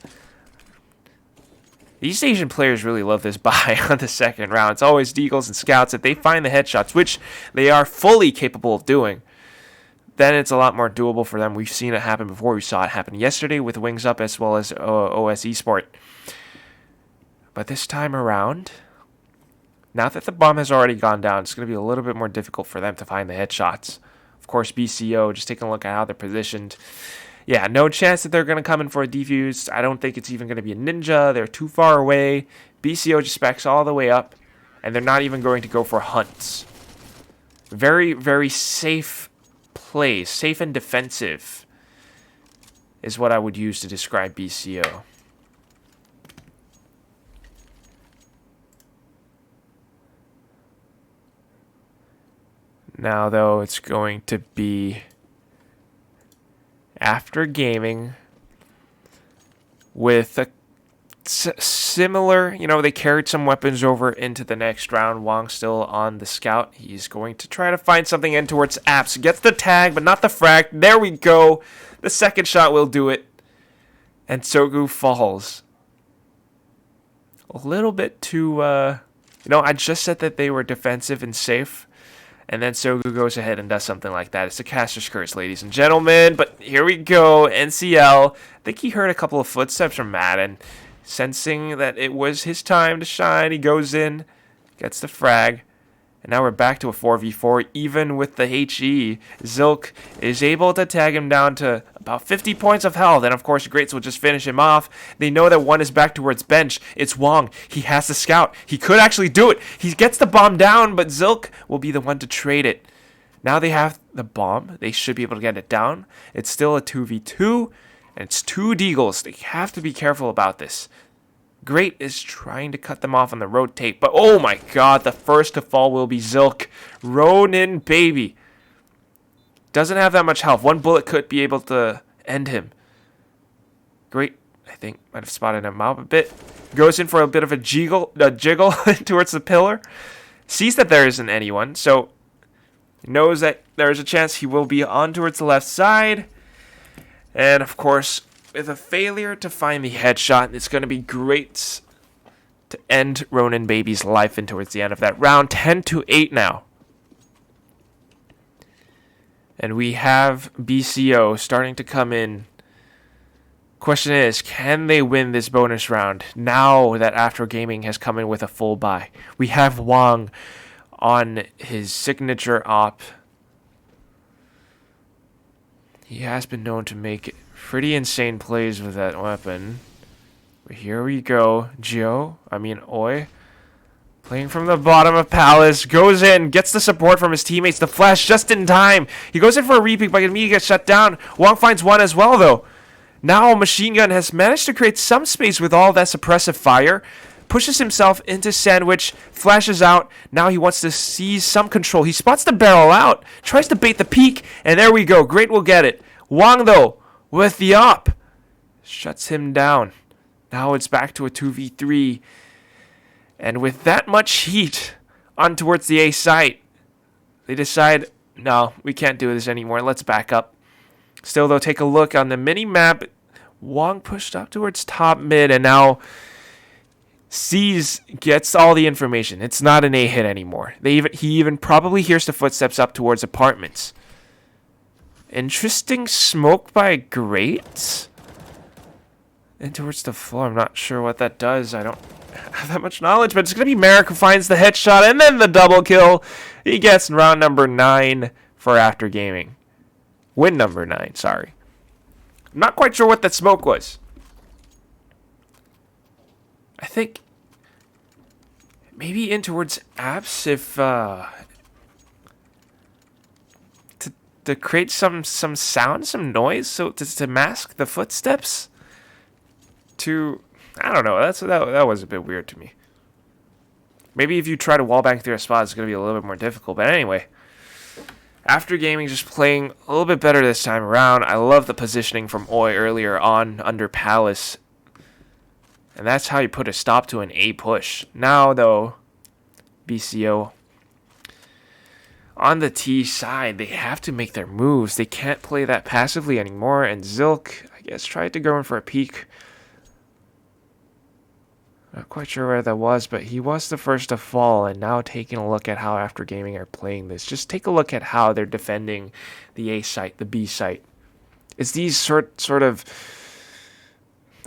These Asian players really love this buy on the second round. It's always deagles and scouts. If they find the headshots, which they are fully capable of doing, then it's a lot more doable for them. We've seen it happen before. We saw it happen yesterday with Wings Up as well as OS Esport. But this time around, now that the bomb has already gone down, it's going to be a little bit more difficult for them to find the headshots. Of course, BCO, just taking a look at how they're positioned. Yeah, no chance that they're going to come in for a defuse. I don't think it's even going to be a ninja. They're too far away. BCO just specs all the way up, and they're not even going to go for hunts. Very, very safe play. Safe and defensive is what I would use to describe BCO. Now, though, it's going to be after gaming with a similar, they carried some weapons over into the next round. Wong still on the scout. He's going to try to find something in towards apps. Gets the tag, but not the frag. There we go. The second shot will do it. And Sogu falls. A little bit too, I just said that they were defensive and safe. And then Sogu goes ahead and does something like that. It's a caster's curse, ladies and gentlemen. But here we go. NCL. I think he heard a couple of footsteps from Madden. Sensing that it was his time to shine. He goes in. Gets the frag. And now we're back to a 4v4. Even with the HE, Zilk is able to tag him down to about 50 points of health. And of course, Greats will just finish him off. They know that one is back towards bench. It's Wong. He has the scout. He could actually do it. He gets the bomb down, but Zilk will be the one to trade it. Now they have the bomb. They should be able to get it down. It's still a 2v2, and it's two deagles. They have to be careful about this. Great is trying to cut them off on the rotate, but oh my god, the first to fall will be Zilk. Ronin, baby. Doesn't have that much health. One bullet could be able to end him. Great, I think, might have spotted him out a bit. Goes in for a bit of a jiggle towards the pillar. Sees that there isn't anyone, so knows that there is a chance he will be on towards the left side. And of course, with a failure to find the headshot, it's going to be great to end Ronin Baby's life in towards the end of that round. 10-8 now. And we have BCO starting to come in. Question is, can they win this bonus round now that After Gaming has come in with a full buy? We have Wong on his signature op. He has been known to make pretty insane plays with that weapon. But here we go. Oi. Playing from the bottom of Palace. Goes in. Gets the support from his teammates. The flash just in time. He goes in for a repeat, but immediately gets shut down. Wong finds one as well, though. Now Machine Gun has managed to create some space with all that suppressive fire. Pushes himself into Sandwich. Flashes out. Now he wants to seize some control. He spots the barrel out. Tries to bait the peak. And there we go. Great will get it. Wong, though, with the op, shuts him down. Now it's back to a 2v3. And with that much heat on towards the A site, they decide, no, we can't do this anymore. Let's back up. Still, though, take a look on the mini-map. Wong pushed up towards top mid, and now gets all the information. It's not an A hit anymore. He even probably hears the footsteps up towards apartments. Interesting smoke by Great. And towards the floor. I'm not sure what that does. I don't have that much knowledge, but it's going to be Merrick who finds the headshot and then the double kill. He gets round number 9 for After Gaming. Win number 9, sorry. I'm not quite sure what that smoke was. I think maybe in towards apps if to create some sound, some noise, so to mask the footsteps. To I don't know. That was a bit weird to me. Maybe if you try to wallbang through a spot, it's going to be a little bit more difficult. But anyway, after gaming, just playing a little bit better this time around. I love the positioning from Oi earlier on under Palace. And that's how you put a stop to an A push. Now, though, BCO on the T side, they have to make their moves. They can't play that passively anymore. And Zilk, I guess, tried to go in for a peek. Not quite sure where that was, but he was the first to fall. And now taking a look at how After Gaming are playing this, just take a look at how they're defending the A site, the B site. It's these sort of,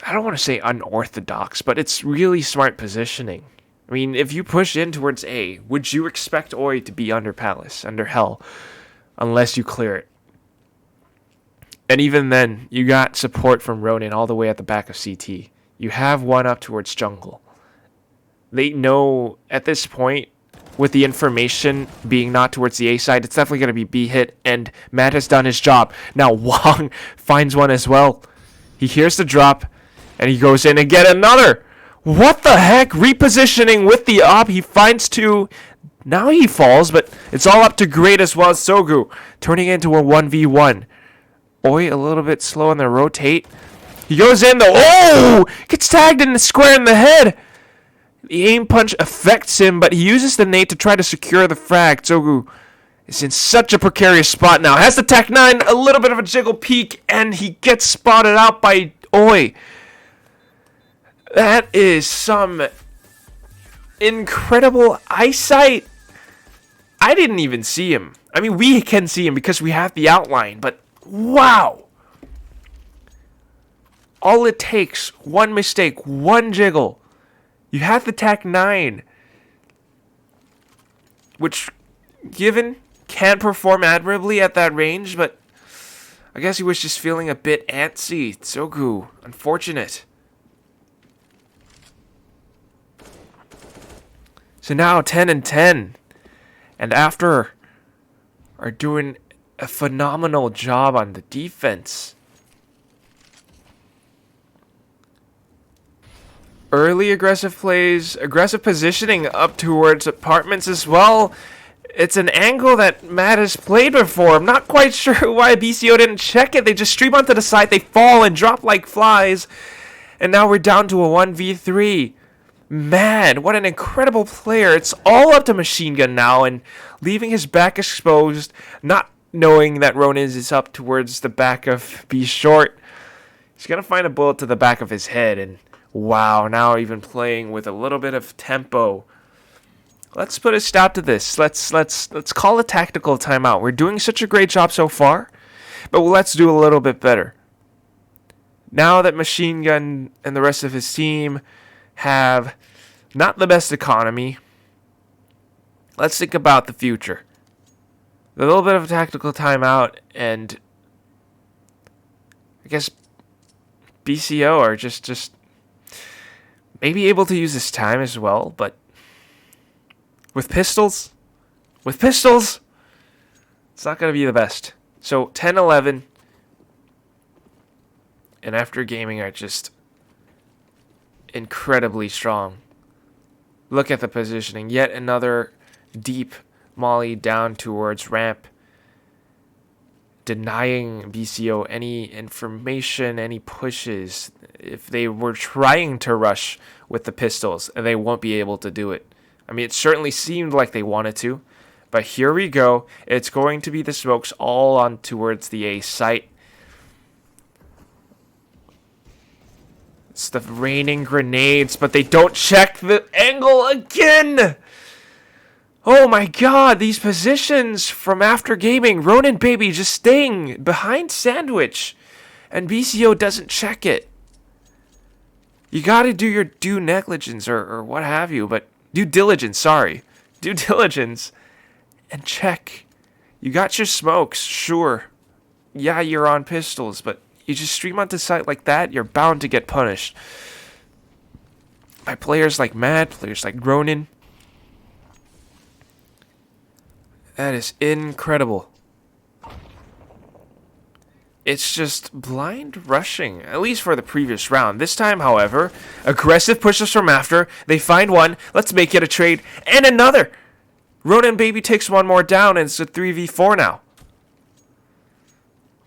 I don't want to say unorthodox, but it's really smart positioning. I mean, if you push in towards A, would you expect Oi to be under Palace, under Hell, unless you clear it? And even then, you got support from Ronin all the way at the back of CT. You have one up towards jungle. They know at this point, with the information being not towards the A side, it's definitely going to be B hit, and Matt has done his job. Now Wong finds one as well. He hears the drop, and he goes in and get another. What the heck? Repositioning with the op. He finds two. Now he falls, but it's all up to Great as well as Sogu, turning into a 1v1. Oi a little bit slow on the rotate. He goes in, though. Oh! Gets tagged in the square in the head. The aim punch affects him, but he uses the nade to try to secure the frag. Sogu is in such a precarious spot now. Has the Tech 9, a little bit of a jiggle peek, and he gets spotted out by Oi. That is some incredible eyesight. I didn't even see him. I mean, we can see him because we have the outline, but wow. All it takes, one mistake, one jiggle. You have the Tech 9, which, given, can perform admirably at that range, but I guess he was just feeling a bit antsy. Sogu, unfortunate. So now 10-10, and After are doing a phenomenal job on the defense. Early aggressive plays, aggressive positioning up towards apartments as well. It's an angle that Matt has played before. I'm not quite sure why BCO didn't check it. They just stream onto the side, they fall and drop like flies. And now we're down to a 1v3. Man, what an incredible player. It's all up to Machine Gun now, and leaving his back exposed, not knowing that Ronin is up towards the back of B short. He's going to find a bullet to the back of his head, and wow, now even playing with a little bit of tempo. Let's put a stop to this. Let's call a tactical timeout. We're doing such a great job so far, but let's do a little bit better. Now that Machine Gun and the rest of his team have not the best economy, let's think about the future. A little bit of a tactical timeout, and I guess BCO are just maybe able to use this time as well, but with pistols, it's not going to be the best. So 10-11, and After Gaming are just incredibly strong. Look at the positioning. Yet another deep molly down towards ramp, denying BCO any information, any pushes. If they were trying to rush with the pistols, they won't be able to do it. I mean, it certainly seemed like they wanted to, but here we go. It's going to be the smokes all on towards the A site. It's the raining grenades, but they don't check the angle again. Oh my god, these positions from After Gaming. Ronin Baby just staying behind Sandwich, and BCO doesn't check it. You gotta do your due negligence or what have you, but due diligence, sorry. Due diligence, and check. You got your smokes, sure. Yeah, you're on pistols, but you just stream onto site like that, you're bound to get punished. By players like Matt, players like Ronin. That is incredible. It's just blind rushing, at least for the previous round. This time, however, aggressive pushes from after. They find one. Let's make it a trade. And another. Ronin Baby takes one more down, and it's a 3v4 now.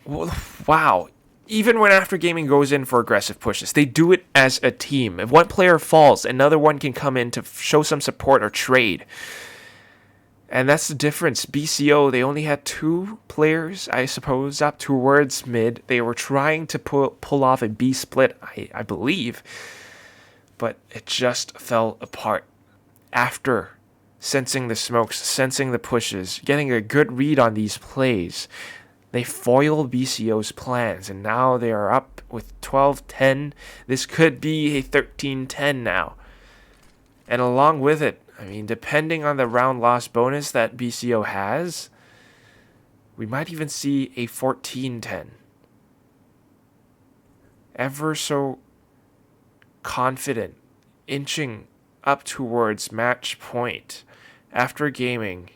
Wow. Even when After Gaming goes in for aggressive pushes, they do it as a team. If one player falls, another one can come in to show some support or trade. And that's the difference. BCO, they only had 2 players, I suppose, up towards mid. They were trying to pull off a B split, I believe. But it just fell apart. After sensing the smokes, sensing the pushes, getting a good read on these plays, they foiled BCO's plans. And now they are up with 12-10. This could be a 13-10 now. And along with it, I mean, depending on the round loss bonus that BCO has, we might even see a 14-10. Ever so confident, inching up towards match point. After Gaming,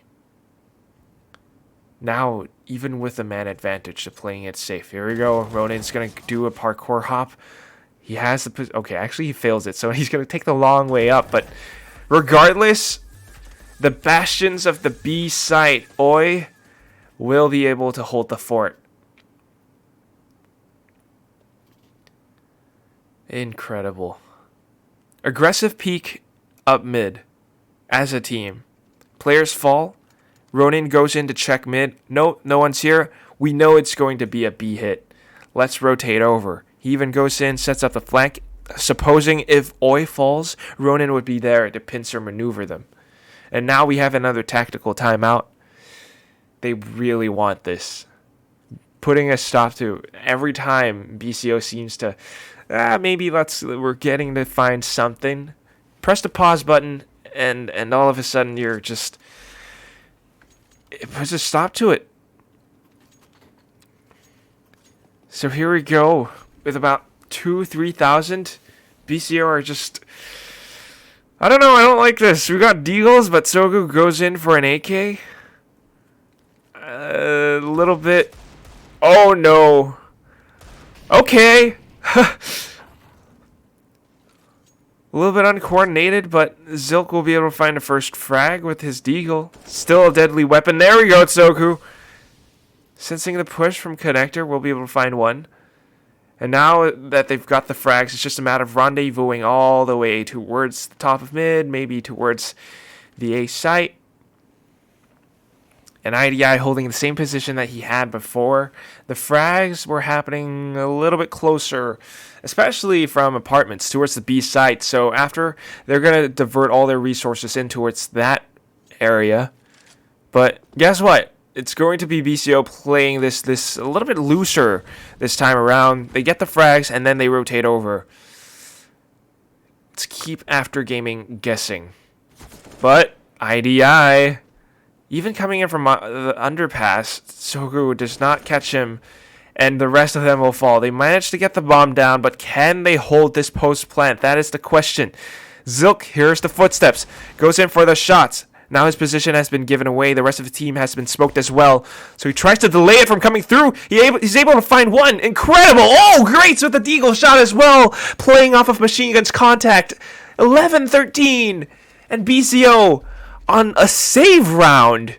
now even with the man advantage to playing it safe. Here we go. Ronin's going to do a parkour hop. He has the... Okay, actually he fails it, so he's going to take the long way up, but... Regardless, the bastions of the B site, Oi, will be able to hold the fort. Incredible. Aggressive peak up mid as a team. Players fall. Ronin goes in to check mid. No one's here. We know it's going to be a B hit. Let's rotate over. He even goes in, sets up the flank. Supposing if Oi falls, Ronin would be there to pincer maneuver them. And now we have another tactical timeout. They really want this. Putting a stop to every time BCO seems to, maybe we're getting to find something. Press the pause button and all of a sudden you're just, it puts a stop to it. So here we go with about 3,000. BCO are just... I don't know, I don't like this. We got Deagles, but Sogu goes in for an AK. A little bit... Oh, no. Okay. A little bit uncoordinated, but Zilk will be able to find a first frag with his Deagle. Still a deadly weapon. There we go, Sogu. Sensing the push from Connector, we'll be able to find one. And now that they've got the frags, it's just a matter of rendezvousing all the way towards the top of mid, maybe towards the A site. And IDI holding the same position that he had before. The frags were happening a little bit closer, especially from apartments towards the B site. So after, they're going to divert all their resources in towards that area. But guess what? It's going to be BCO playing this a little bit looser this time around. They get the frags, and then they rotate over. Let's keep After Gaming guessing. But IDI, even coming in from the underpass, Sogu does not catch him, and the rest of them will fall. They managed to get the bomb down, but can they hold this post plant? That is the question. Zilk hears the footsteps, goes in for the shots. Now his position has been given away. The rest of the team has been smoked as well. So he tries to delay it from coming through. He's able to find one. Incredible. Oh, great. With the Deagle shot as well. Playing off of Machine Gun's contact. 11-13. And BCO on a save round.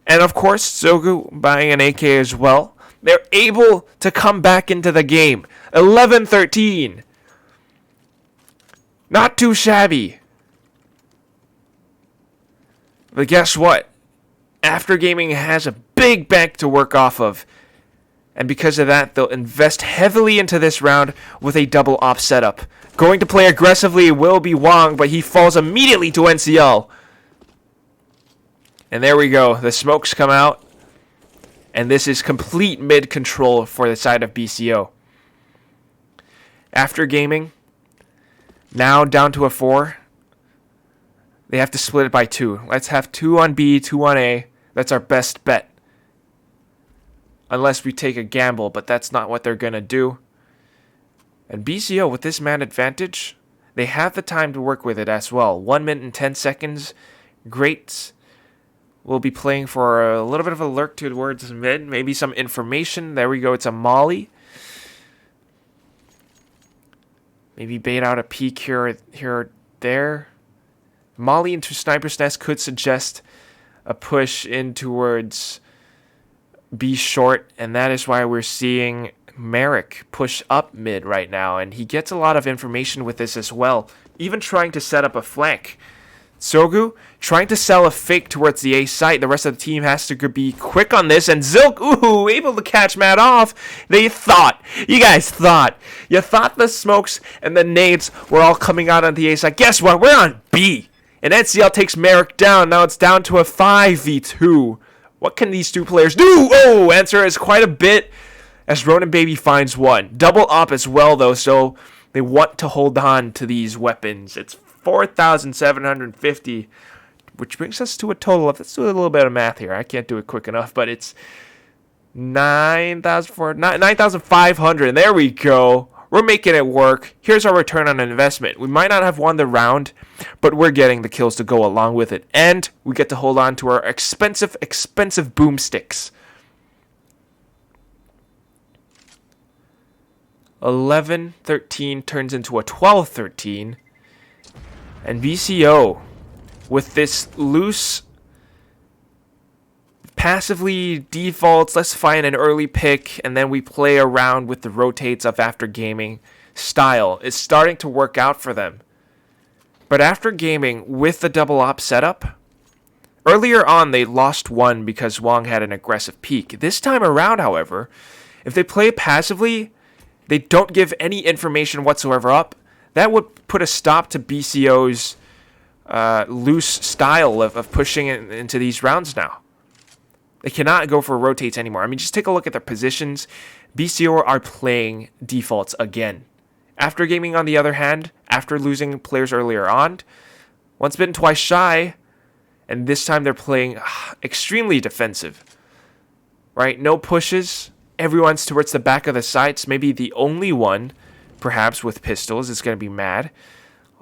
And of course, Sogu buying an AK as well. They're able to come back into the game. 11-13. Not too shabby. But guess what? After Gaming has a big bank to work off of. And because of that, they'll invest heavily into this round with a double op setup. Going to play aggressively will be Wong, but he falls immediately to NCL. And there we go. The smokes come out. And this is complete mid control for the side of BCO. After Gaming, now down to a 4. They have to split it by 2. Let's have 2 on B, 2 on A. That's our best bet. Unless we take a gamble, but that's not what they're going to do. And BCO, with this man advantage, they have the time to work with it as well. 1 minute and 10 seconds. Great will be playing for a little bit of a lurk towards mid. Maybe some information. There we go. It's a molly. Maybe bait out a peek here or there. Molly into Sniper's Nest could suggest a push in towards B short, and that is why we're seeing Merrick push up mid right now, and he gets a lot of information with this as well, even trying to set up a flank. Sogu trying to sell a fake towards the A site. The rest of the team has to be quick on this, and Zilk, ooh, able to catch Matt off. You guys thought the smokes and the nades were all coming out on the A site. Guess what? We're on B, and NCL takes Merrick down. Now it's down to a 5v2. What can these two players do? Oh, answer is quite a bit as Ronin Baby finds one. Double up as well, though, so they want to hold on to these weapons. It's 4,750, which brings us to a total of, let's do a little bit of math here. I can't do it quick enough, but it's 9,500. And there we go. We're making it work. Here's our return on investment. We might not have won the round, but we're getting the kills to go along with it. And we get to hold on to our expensive boomsticks. 11-13 turns into a 12-13. And BCO, with this loose, passively defaults, let's find an early pick, and then we play around with the rotates of after gaming style, is starting to work out for them. But after gaming with the double op setup, earlier on they lost one because Wong had an aggressive peek. This time around, however, if they play passively, they don't give any information whatsoever up. That would put a stop to BCO's loose style of pushing into these rounds now. They cannot go for rotates anymore. I mean, just take a look at their positions. BCO are playing defaults again. After gaming, on the other hand, after losing players earlier on, once bitten, twice shy, and this time they're playing extremely defensive. Right? No pushes. Everyone's towards the back of the sites. Maybe the only one, perhaps, with pistols is going to be Mad.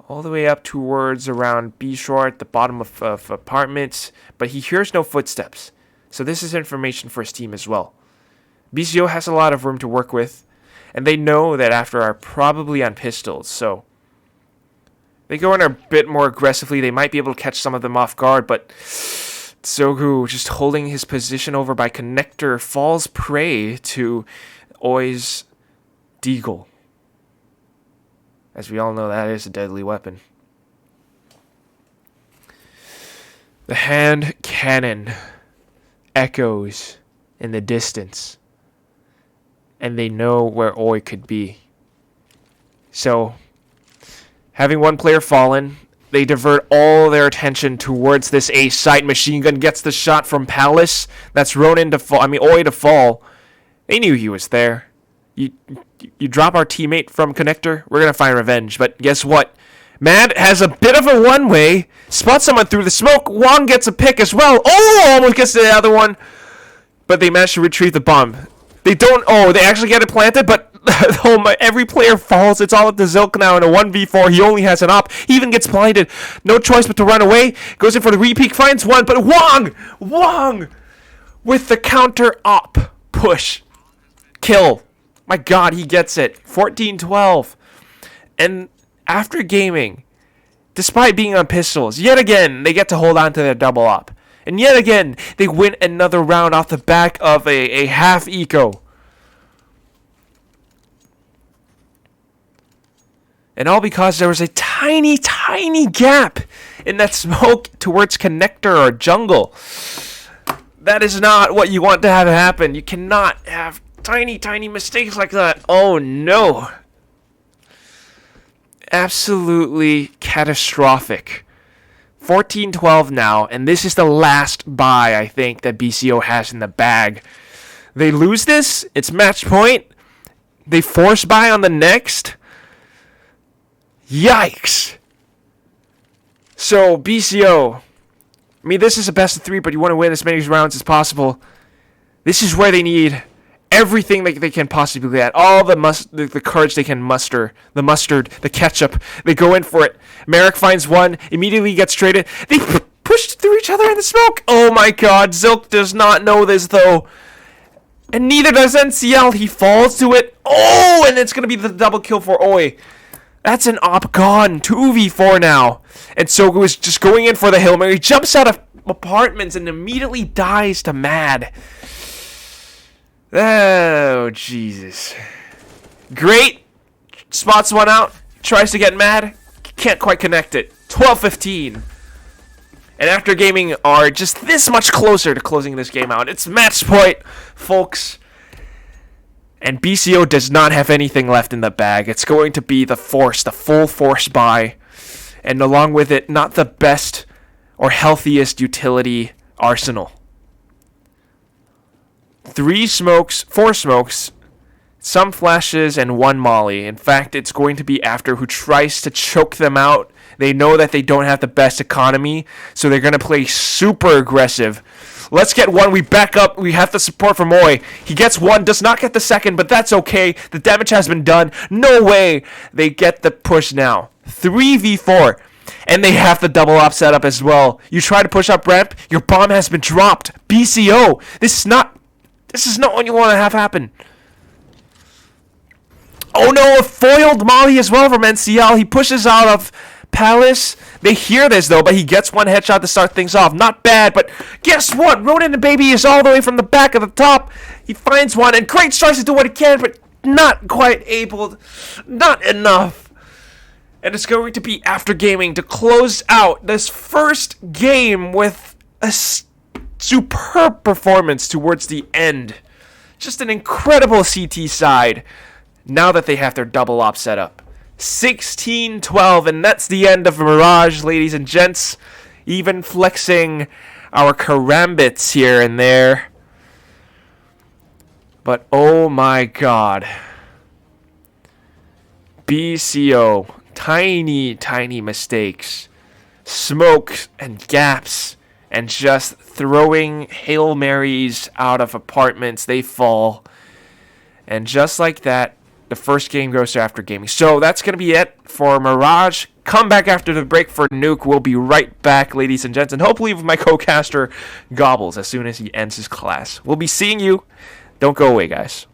All the way up towards around B short, the bottom of apartments. But he hears no footsteps. So this is information for his team as well. BCO has a lot of room to work with. And they know that after are probably on pistols. So they go in a bit more aggressively. They might be able to catch some of them off guard. But Sogu, just holding his position over by Connector, falls prey to Oi's Deagle. As we all know, that is a deadly weapon. The hand cannon echoes in the distance. And they know where Oi could be. So, having one player fallen, they divert all their attention towards this A site. Machine Gun gets the shot from Palace. That's Ronin to fall. Oi to fall. They knew he was there. You drop our teammate from Connector, we're going to find revenge. But guess what? Mad has a bit of a one-way. Spots someone through the smoke. Wong gets a pick as well. Oh, almost gets to the other one. But they managed to retrieve the bomb. They don't... Oh, they actually get it planted, but every player falls. It's all up to Zilk now in a 1v4. He only has an op. He even gets blinded. No choice but to run away. Goes in for the re-peek, finds one, but Wong! With the counter-op push. Kill. My God, he gets it. 14-12. And after gaming, despite being on pistols, yet again, they get to hold on to their double op. And yet again, they win another round off the back of a half eco. And all because there was a tiny, tiny gap in that smoke towards Connector or jungle. That is not what you want to have happen. You cannot have tiny, tiny mistakes like that. Oh, no. Absolutely catastrophic. 14-12 now, and this is the last buy, I think, that BCO has in the bag. They lose this, it's match point. They force buy on the next. Yikes. So, BCO, I mean, this is a best of 3, but you want to win as many rounds as possible. This is where they need everything they can possibly get. All the courage they can muster. The mustard, the ketchup. They go in for it. Merrick finds one, immediately gets traded. They push pushed through each other in the smoke. Oh my god, Zilk does not know this though. And neither does NCL. He falls to it. Oh, and it's going to be the double kill for Oi. That's an op gone. 2v4 now. And Sogu is just going in for the Hail Mary. He jumps out of apartments and immediately dies to Mad. Oh, Jesus. Great. Spots one out. Tries to get Mad. Can't quite connect it. 12-15. And After Gaming are just this much closer to closing this game out. It's match point, folks. And BCO does not have anything left in the bag. It's going to be the full force buy. And along with it, not the best or healthiest utility arsenal. 4 smokes, some flashes, and 1 molly. In fact, it's going to be After who tries to choke them out. They know that they don't have the best economy, so they're going to play super aggressive. Let's get 1. We back up. We have the support from Oi. He gets 1, does not get the second, but that's okay. The damage has been done. No way. They get the push now. 3v4. And they have the double op setup as well. You try to push up ramp, your bomb has been dropped. BCO. This is not what you want to have happen. Oh no, a foiled molly as well from NCL. He pushes out of Palace. They hear this though, but he gets 1 headshot to start things off. Not bad, but guess what? Ronan and Baby is all the way from the back of the top. He finds 1, and Great tries to do what he can, but not quite able. Not enough. And it's going to be After Gaming to close out this first game with a superb performance towards the end. Just an incredible CT side now that they have their double op set up. 16-12, and that's the end of Mirage, ladies and gents. Even flexing our karambits here and there. But oh my god. BCO, tiny mistakes. Smoke and gaps, and just throwing Hail Marys out of apartments. They fall. And just like that, the first game goes to After Gaming. So that's going to be it for Mirage. Come back after the break for Nuke. We'll be right back, ladies and gents. And hopefully with my co-caster Gobbles as soon as he ends his class. We'll be seeing you. Don't go away, guys.